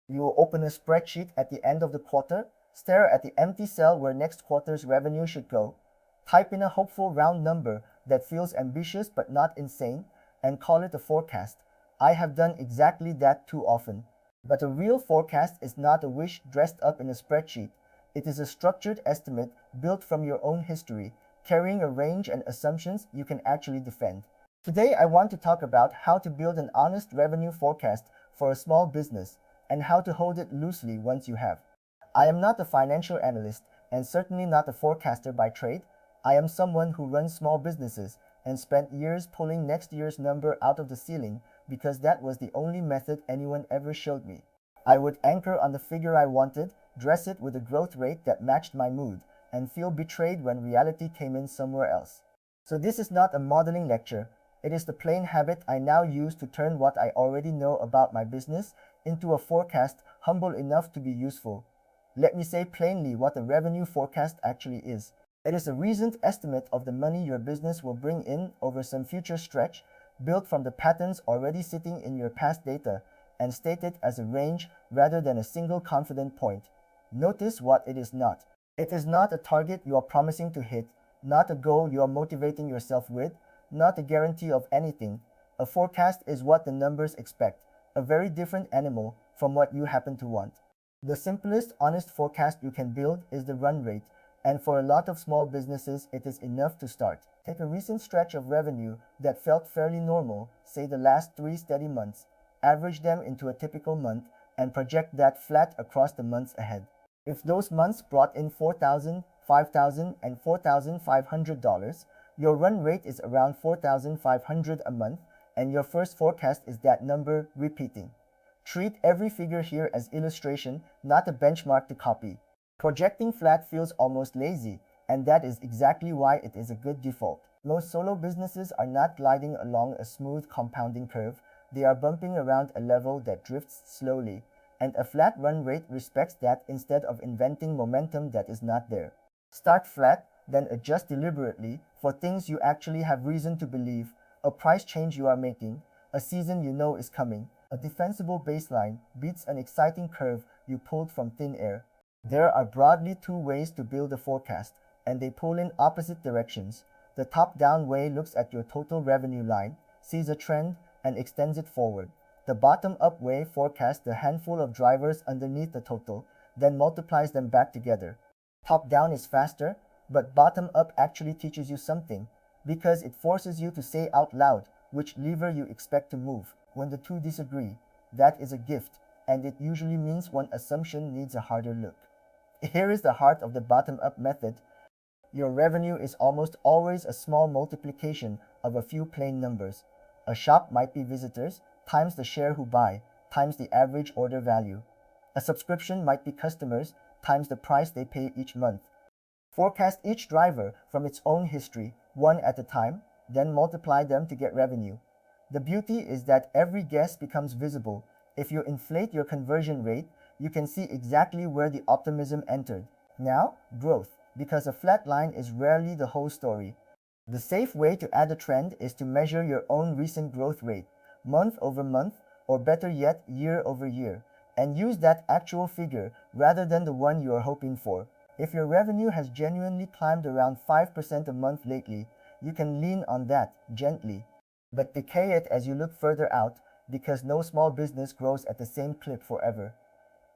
You will open a spreadsheet at the end of the quarter, stare at the empty cell where next quarter's revenue should go, type in a hopeful round number that feels ambitious but not insane, and call it a forecast. I have done exactly that too often. But a real forecast is not a wish dressed up in a spreadsheet. It is a structured estimate built from your own history, carrying a range and assumptions you can actually defend. Today, I want to talk about how to build an honest revenue forecast for a small business and how to hold it loosely once you have. I am not a financial analyst and certainly not a forecaster by trade. I am someone who runs small businesses and spent years pulling next year's number out of the ceiling because that was the only method anyone ever showed me. I would anchor on the figure I wanted, dress it with a growth rate that matched my mood, and feel betrayed when reality came in somewhere else. So this is not a modeling lecture. It is the plain habit I now use to turn what I already know about my business into a forecast humble enough to be useful. Let me say plainly what a revenue forecast actually is. It is a reasoned estimate of the money your business will bring in over some future stretch, built from the patterns already sitting in your past data, and stated as a range rather than a single confident point. Notice what it is not. It is not a target you are promising to hit, not a goal you are motivating yourself with, not a guarantee of anything. A forecast is what the numbers expect, a very different animal from what you happen to want. The simplest, honest forecast you can build is the run rate, and for a lot of small businesses, it is enough to start. Take a recent stretch of revenue that felt fairly normal, say the last 3 steady months, average them into a typical month, and project that flat across the months ahead. If those months brought in $4,000, $5,000, and $4,500, your run rate is around $4,500 a month, and your first forecast is that number repeating. Treat every figure here as illustration, not a benchmark to copy. Projecting flat feels almost lazy, and that is exactly why it is a good default. Most solo businesses are not gliding along a smooth compounding curve, they are bumping around a level that drifts slowly, and a flat run rate respects that instead of inventing momentum that is not there. Start flat, then adjust deliberately for things you actually have reason to believe, a price change you are making, a season you know is coming. A defensible baseline beats an exciting curve you pulled from thin air. There are broadly two ways to build a forecast, and they pull in opposite directions. The top-down way looks at your total revenue line, sees a trend, and extends it forward. The bottom-up way forecasts the handful of drivers underneath the total, then multiplies them back together. Top-down is faster, but bottom-up actually teaches you something, because it forces you to say out loud which lever you expect to move. When the two disagree, that is a gift, and it usually means one assumption needs a harder look. Here is the heart of the bottom-up method. Your revenue is almost always a small multiplication of a few plain numbers. A shop might be visitors, times the share who buy, times the average order value. A subscription might be customers, times the price they pay each month. Forecast each driver from its own history, one at a time, then multiply them to get revenue. The beauty is that every guess becomes visible. If you inflate your conversion rate, you can see exactly where the optimism entered. Now, growth, because a flat line is rarely the whole story. The safe way to add a trend is to measure your own recent growth rate, month over month, or better yet, year over year, and use that actual figure rather than the one you are hoping for. If your revenue has genuinely climbed around 5% a month lately, you can lean on that gently, but decay it as you look further out, because no small business grows at the same clip forever.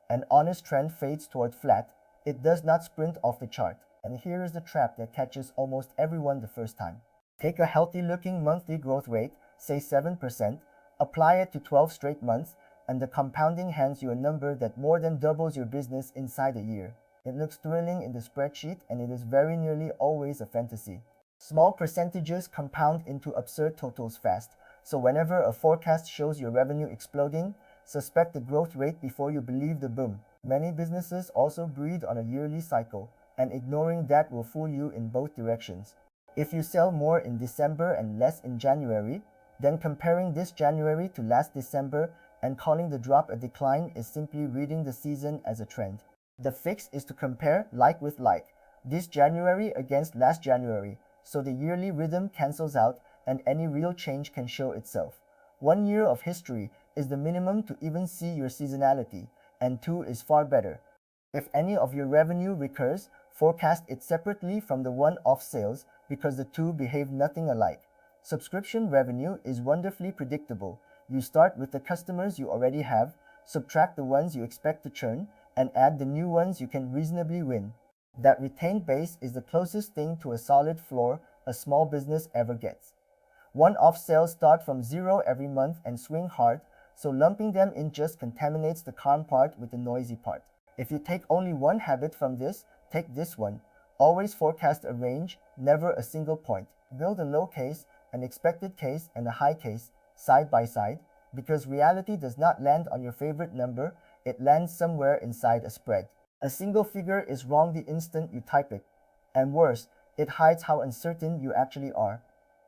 An honest trend fades toward flat, it does not sprint off the chart. And here is the trap that catches almost everyone the first time. Take a healthy-looking monthly growth rate, say 7%, apply it to 12 straight months, and the compounding hands you a number that more than doubles your business inside a year. It looks thrilling in the spreadsheet, and it is very nearly always a fantasy. Small percentages compound into absurd totals fast, so whenever a forecast shows your revenue exploding, suspect the growth rate before you believe the boom. Many businesses also breed on a yearly cycle, and ignoring that will fool you in both directions. If you sell more in December and less in January, then comparing this January to last December and calling the drop a decline is simply reading the season as a trend. The fix is to compare like with like, this January against last January, so the yearly rhythm cancels out and any real change can show itself. 1 year of history is the minimum to even see your seasonality, and 2 is far better. If any of your revenue recurs, forecast it separately from the one-off sales because the two behave nothing alike. Subscription revenue is wonderfully predictable. You start with the customers you already have, subtract the ones you expect to churn, and add the new ones you can reasonably win. That retained base is the closest thing to a solid floor a small business ever gets. One-off sales start from zero every month and swing hard, so lumping them in just contaminates the calm part with the noisy part. If you take only one habit from this, take this one. Always forecast a range, never a single point. Build a low case, an expected case, and a high case, side by side, because reality does not land on your favorite number, it lands somewhere inside a spread. A single figure is wrong the instant you type it. And worse, it hides how uncertain you actually are.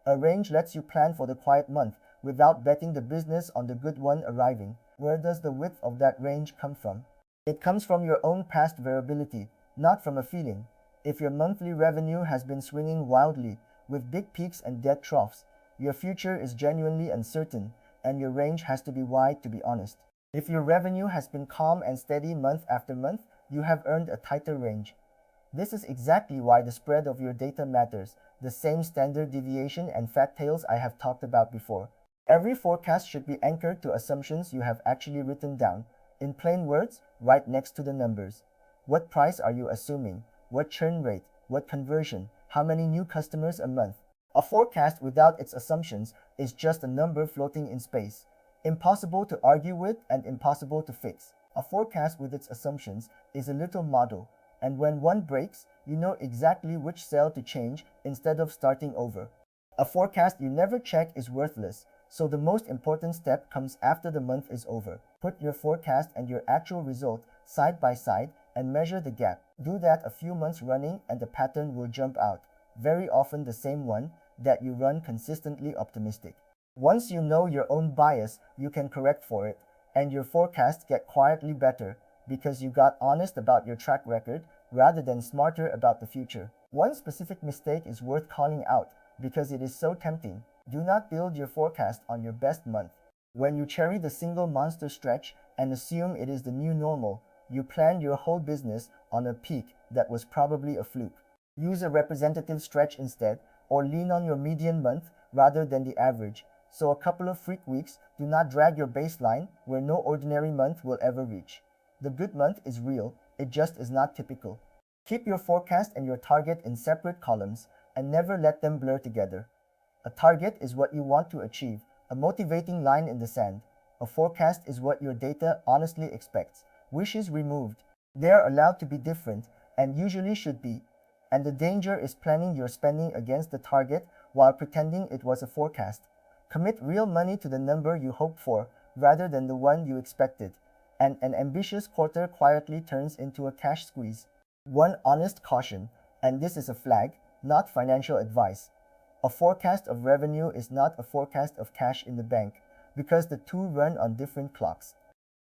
A range lets you plan for the quiet month without betting the business on the good one arriving. Where does the width of that range come from? It comes from your own past variability, not from a feeling. If your monthly revenue has been swinging wildly, with big peaks and dead troughs, your future is genuinely uncertain, and your range has to be wide to be honest. If your revenue has been calm and steady month after month, you have earned a tighter range. This is exactly why the spread of your data matters, the same standard deviation and fat tails I have talked about before. Every forecast should be anchored to assumptions you have actually written down. In plain words, right next to the numbers. What price are you assuming? What churn rate? What conversion? How many new customers a month? A forecast without its assumptions is just a number floating in space. Impossible to argue with and impossible to fix. A forecast with its assumptions is a little model, and when one breaks, you know exactly which cell to change instead of starting over. A forecast you never check is worthless, so the most important step comes after the month is over. Put your forecast and your actual result side by side and measure the gap. Do that a few months running and the pattern will jump out, very often the same one, that you run consistently optimistic. Once you know your own bias, you can correct for it, and your forecasts get quietly better because you got honest about your track record rather than smarter about the future. One specific mistake is worth calling out because it is so tempting. Do not build your forecast on your best month. When you cherry the single monster stretch and assume it is the new normal, you plan your whole business on a peak that was probably a fluke. Use a representative stretch instead, or lean on your median month rather than the average. So a couple of freak weeks do not drag your baseline where no ordinary month will ever reach. The good month is real, it just is not typical. Keep your forecast and your target in separate columns and never let them blur together. A target is what you want to achieve, a motivating line in the sand. A forecast is what your data honestly expects. Wishes removed. They are allowed to be different, and usually should be. And the danger is planning your spending against the target while pretending it was a forecast. Commit real money to the number you hoped for, rather than the one you expected, and an ambitious quarter quietly turns into a cash squeeze. One honest caution, and this is a flag, not financial advice. A forecast of revenue is not a forecast of cash in the bank, because the two run on different clocks.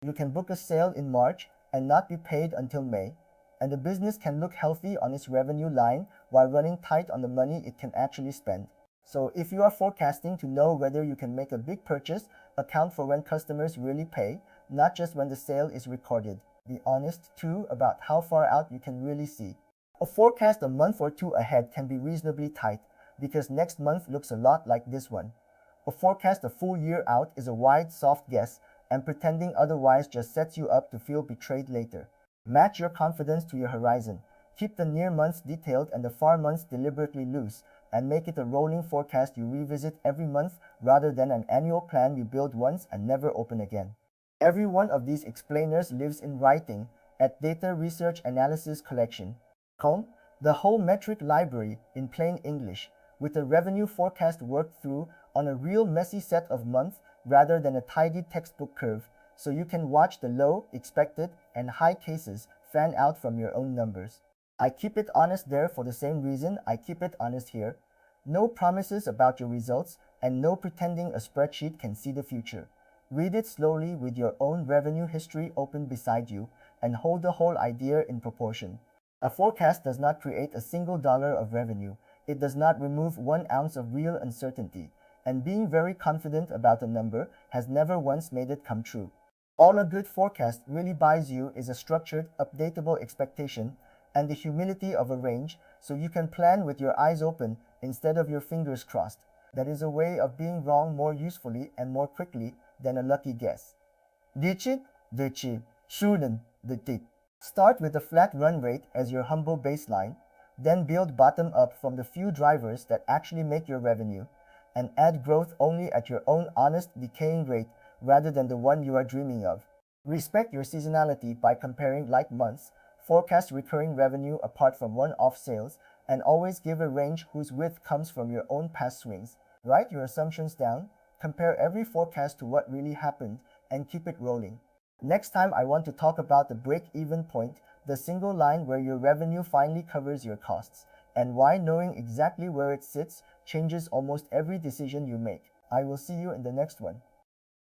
You can book a sale in March and not be paid until May, and the business can look healthy on its revenue line while running tight on the money it can actually spend. So if you are forecasting to know whether you can make a big purchase, account for when customers really pay, not just when the sale is recorded. Be honest, too, about how far out you can really see. A forecast a month or two ahead can be reasonably tight, because next month looks a lot like this one. A forecast a full year out is a wide, soft guess, and pretending otherwise just sets you up to feel betrayed later. Match your confidence to your horizon. Keep the near months detailed and the far months deliberately loose, and make it a rolling forecast you revisit every month rather than an annual plan you build once and never open again. Every one of these explainers lives in writing at Data Research Analysis Collection. The whole metric library in plain English, with a revenue forecast worked through on a real messy set of months rather than a tidy textbook curve, so you can watch the low, expected, and high cases fan out from your own numbers. I keep it honest there for the same reason I keep it honest here. No promises about your results, and no pretending a spreadsheet can see the future. Read it slowly with your own revenue history open beside you, and hold the whole idea in proportion. A forecast does not create a single dollar of revenue. It does not remove 1 ounce of real uncertainty, and being very confident about a number has never once made it come true. All a good forecast really buys you is a structured, updatable expectation and the humility of a range so you can plan with your eyes open instead of your fingers crossed. That is a way of being wrong more usefully and more quickly than a lucky guess. Ditch the cheap, shouldn't the tit. Start with a flat run rate as your humble baseline, then build bottom up from the few drivers that actually make your revenue, and add growth only at your own honest decaying rate rather than the one you are dreaming of. Respect your seasonality by comparing like months, forecast recurring revenue apart from one-off sales, and always give a range whose width comes from your own past swings. Write your assumptions down, compare every forecast to what really happened, and keep it rolling. Next time I want to talk about the break-even point, the single line where your revenue finally covers your costs, and why knowing exactly where it sits changes almost every decision you make. I will see you in the next one.